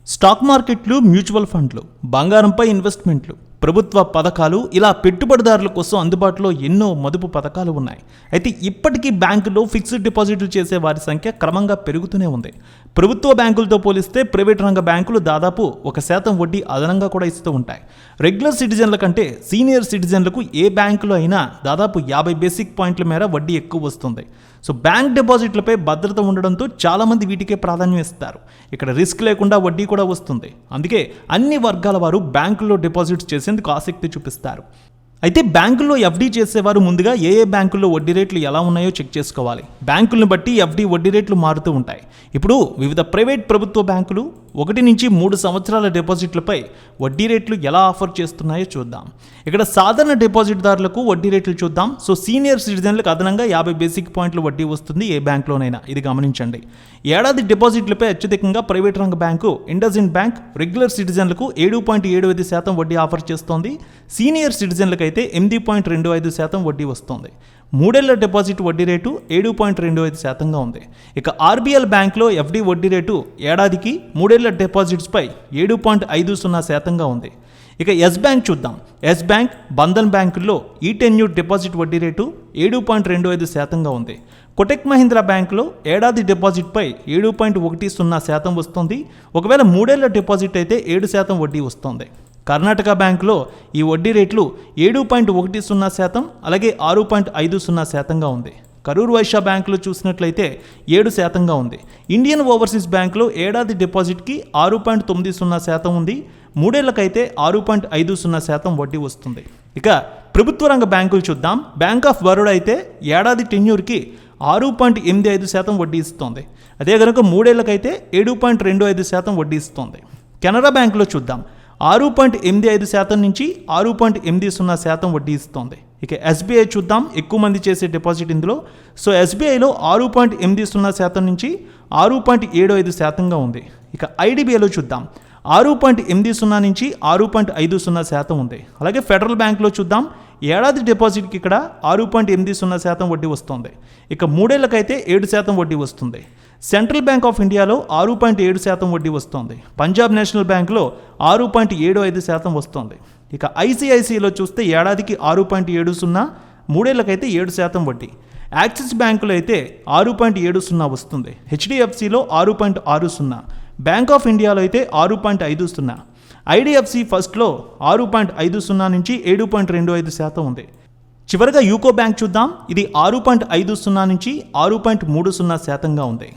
Stock మార్కెట్లు, mutual ఫండ్లు, బంగారంపై ఇన్వెస్ట్మెంట్లు, ప్రభుత్వ పథకాలు ఇలా పెట్టుబడిదారుల కోసం అందుబాటులో ఎన్నో మదుపు పథకాలు ఉన్నాయి. అయితే ఇప్పటికీ బ్యాంకుల్లో ఫిక్స్డ్ డిపాజిట్లు చేసే వారి సంఖ్య క్రమంగా పెరుగుతూనే ఉంది. ప్రభుత్వ బ్యాంకులతో పోలిస్తే ప్రైవేట్ రంగ బ్యాంకులు దాదాపు 1% వడ్డీ అదనంగా కూడా ఇస్తూ ఉంటాయి. రెగ్యులర్ సిటిజన్ల కంటే సీనియర్ సిటిజన్లకు ఏ బ్యాంకులో అయినా దాదాపు 50 బేసిక్ పాయింట్ల మేర వడ్డీ ఎక్కువ వస్తుంది. సో బ్యాంక్ డిపాజిట్లపై భద్రత ఉండడంతో చాలామంది వీటికే ప్రాధాన్యం ఇస్తారు. ఇక్కడ రిస్క్ లేకుండా వడ్డీ కూడా వస్తుంది. అందుకే అన్ని వర్గాల వారు బ్యాంకుల్లో డిపాజిట్స్ చేసేందుకు ఆసక్తి చూపిస్తారు. అయితే బ్యాంకుల్లో ఎఫ్డీ చేసేవారు ముందుగా ఏ బ్యాంకుల్లో వడ్డీ రేట్లు ఎలా ఉన్నాయో చెక్ చేసుకోవాలి. బ్యాంకులను బట్టి ఎఫ్డీ వడ్డీ రేట్లు మారుతూ ఉంటాయి. ఇప్పుడు వివిధ ప్రైవేట్, ప్రభుత్వ బ్యాంకులు 1 నుంచి 3 సంవత్సరాల డిపాజిట్లపై వడ్డీ రేట్లు ఎలా ఆఫర్ చేస్తున్నాయో చూద్దాం. ఇక్కడ సాధారణ డిపాజిట్దారులకు వడ్డీ రేట్లు చూద్దాం. సో సీనియర్ సిటిజన్లకు అదనంగా 50 బేసిక్ పాయింట్లు వడ్డీ వస్తుంది ఏ బ్యాంక్లోనైనా, ఇది గమనించండి. ఏడాది డిపాజిట్లపై అత్యధికంగా ప్రైవేట్ రంగ బ్యాంకు ఇండస్ఇండ్ బ్యాంక్ రెగ్యులర్ సిటిజన్లకు 7.75% వడ్డీ ఆఫర్ చేస్తోంది. సీనియర్ సిటిజన్లకు అయితే 8.25% వడ్డీ వస్తుంది. 3 ఏళ్ల డిపాజిట్ వడ్డీ రేటు 7.25%గా ఉంది. ఇక ఆర్బీఎల్ బ్యాంక్లో ఎఫ్డీ వడ్డీ రేటు ఏడాదికి 3 ఏళ్ల డిపాజిట్స్పై 7.50%గా ఉంది. ఇక ఎస్ బ్యాంక్ చూద్దాం. ఎస్ బ్యాంక్, బంధన్ బ్యాంకుల్లో ఈ టెన్యూర్ డిపాజిట్ వడ్డీ రేటు 7.25%గా ఉంది. కొటెక్ మహీంద్రా బ్యాంకులో ఏడాది డిపాజిట్పై 7.10% వస్తుంది. ఒకవేళ 3 ఏళ్ల డిపాజిట్ అయితే 7% వడ్డీ వస్తుంది. కర్ణాటక బ్యాంకులో ఈ వడ్డీ రేట్లు 7.10%, అలాగే 6.50%గా ఉంది. కరూర్ వైశ్య బ్యాంకులో చూసినట్లయితే 7%గా ఉంది. ఇండియన్ ఓవర్సీస్ బ్యాంకులో ఏడాది డిపాజిట్కి 6.90% ఉంది. 3 ఏళ్లకైతే 6.50% వడ్డీ వస్తుంది. ఇక ప్రభుత్వ రంగ బ్యాంకులు చూద్దాం. బ్యాంక్ ఆఫ్ బరోడా అయితే ఏడాది టెన్యూర్కి 6.85% వడ్డీ ఇస్తోంది. అదే కనుక 3 ఏళ్లకైతే 7.25% వడ్డీ ఇస్తోంది. కెనరా బ్యాంకులో చూద్దాం. 6.85% నుంచి 6.80% వడ్డీ ఇస్తోంది. ఇక ఎస్బీఐ చూద్దాం. ఎక్కువ మంది చేసే డిపాజిట్ ఇందులో. సో ఎస్బీఐలో 6.80% నుంచి 6.75%గా ఉంది. ఇక ఐడిబిఐలో చూద్దాం. 6.80 నుంచి 6.50% ఉంది. అలాగే ఫెడరల్ బ్యాంక్లో చూద్దాం. ఏడాది డిపాజిట్కి ఇక్కడ 6.80% వడ్డీ వస్తుంది. ఇక 3 ఏళ్లకైతే 7% వడ్డీ వస్తుంది. సెంట్రల్ బ్యాంక్ ఆఫ్ ఇండియాలో 6.7% వడ్డీ వస్తుంది. పంజాబ్ నేషనల్ బ్యాంక్లో 6.75% వస్తుంది. ఇక ఐసిఐసిఐలో చూస్తే ఏడాదికి 6.70, 3 ఏళ్లకైతే 7% వడ్డీ. యాక్సిస్ బ్యాంకులో అయితే 6.70 వస్తుంది. హెచ్డిఎఫ్సిలో 6.60, బ్యాంక్ ఆఫ్ ఇండియాలో అయితే 6.50, ఐడిఎఫ్సి ఫస్ట్లో 6.50 నుంచి 7.25% ఉంది. చివరిగా యూకో బ్యాంక్ చూద్దాం. ఇది 6.50 నుంచి 6.30%గా ఉంది.